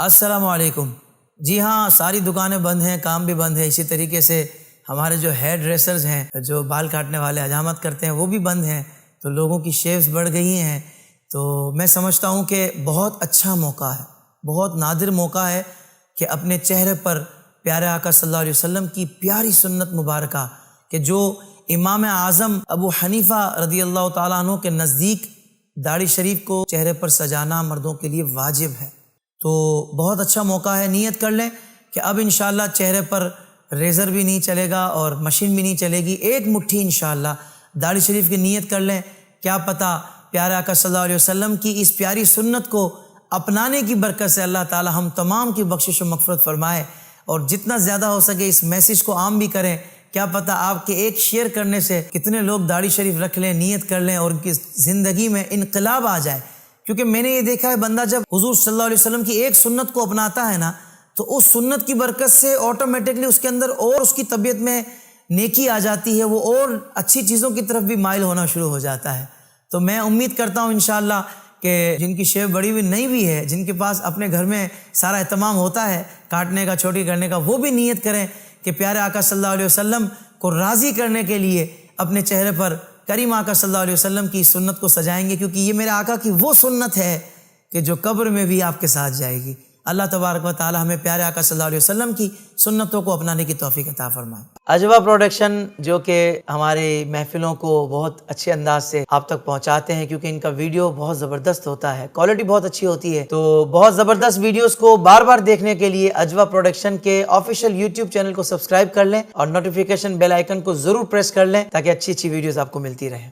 السلام علیکم۔ جی ہاں، ساری دکانیں بند ہیں، کام بھی بند ہے۔ اسی طریقے سے ہمارے جو ہیئر ڈریسرز ہیں، جو بال کاٹنے والے حجامت کرتے ہیں، وہ بھی بند ہیں، تو لوگوں کی شیوز بڑھ گئی ہیں۔ تو میں سمجھتا ہوں کہ بہت اچھا موقع ہے، بہت نادر موقع ہے کہ اپنے چہرے پر پیارے آقا صلی اللہ علیہ وسلم کی پیاری سنت مبارکہ، کہ جو امام اعظم ابو حنیفہ رضی اللہ تعالیٰ عنہ کے نزدیک داڑھی شریف کو چہرے پر سجانا مردوں کے لیے واجب ہے، تو بہت اچھا موقع ہے۔ نیت کر لیں کہ اب انشاءاللہ چہرے پر ریزر بھی نہیں چلے گا اور مشین بھی نہیں چلے گی، ایک مٹھی انشاءاللہ داڑھی شریف کی نیت کر لیں۔ کیا پتہ پیارے آقا صلی اللہ علیہ وسلم کی اس پیاری سنت کو اپنانے کی برکت سے اللہ تعالی ہم تمام کی بخشش و مغفرت فرمائے، اور جتنا زیادہ ہو سکے اس میسیج کو عام بھی کریں۔ کیا پتہ آپ کے ایک شیئر کرنے سے کتنے لوگ داڑھی شریف رکھ لیں، نیت کر لیں اور ان کی زندگی میں انقلاب آ جائے۔ کیونکہ میں نے یہ دیکھا ہے، بندہ جب حضور صلی اللہ علیہ وسلم کی ایک سنت کو اپناتا ہے نا، تو اس سنت کی برکت سے آٹومیٹکلی اس کے اندر اور اس کی طبیعت میں نیکی آ جاتی ہے، وہ اور اچھی چیزوں کی طرف بھی مائل ہونا شروع ہو جاتا ہے۔ تو میں امید کرتا ہوں انشاءاللہ کہ جن کی شیو بڑی ہوئی نہیں بھی ہے، جن کے پاس اپنے گھر میں سارا اہتمام ہوتا ہے کاٹنے کا، چھوٹی کرنے کا، وہ بھی نیت کریں کہ پیارے آقا صلی اللہ علیہ وسلم کو راضی کرنے کے لیے اپنے چہرے پر کریم آقا صلی اللہ علیہ وسلم کی سنت کو سجائیں گے، کیونکہ یہ میرے آقا کی وہ سنت ہے کہ جو قبر میں بھی آپ کے ساتھ جائے گی۔ اللہ تبارک و تعالی ہمیں پیارے آقا صلی اللہ علیہ وسلم کی سنتوں کو اپنانے کی توفیق عطا فرمائے۔ اجوا پروڈکشن جو کہ ہماری محفلوں کو بہت اچھے انداز سے آپ تک پہنچاتے ہیں، کیونکہ ان کا ویڈیو بہت زبردست ہوتا ہے، کوالٹی بہت اچھی ہوتی ہے، تو بہت زبردست ویڈیوز کو بار بار دیکھنے کے لیے اجوا پروڈکشن کے آفیشیل یوٹیوب چینل کو سبسکرائب کر لیں اور نوٹیفیکیشن بیل آئیکن کو ضرور پریس کر لیں، تاکہ اچھی اچھی ویڈیوز آپ کو ملتی رہیں۔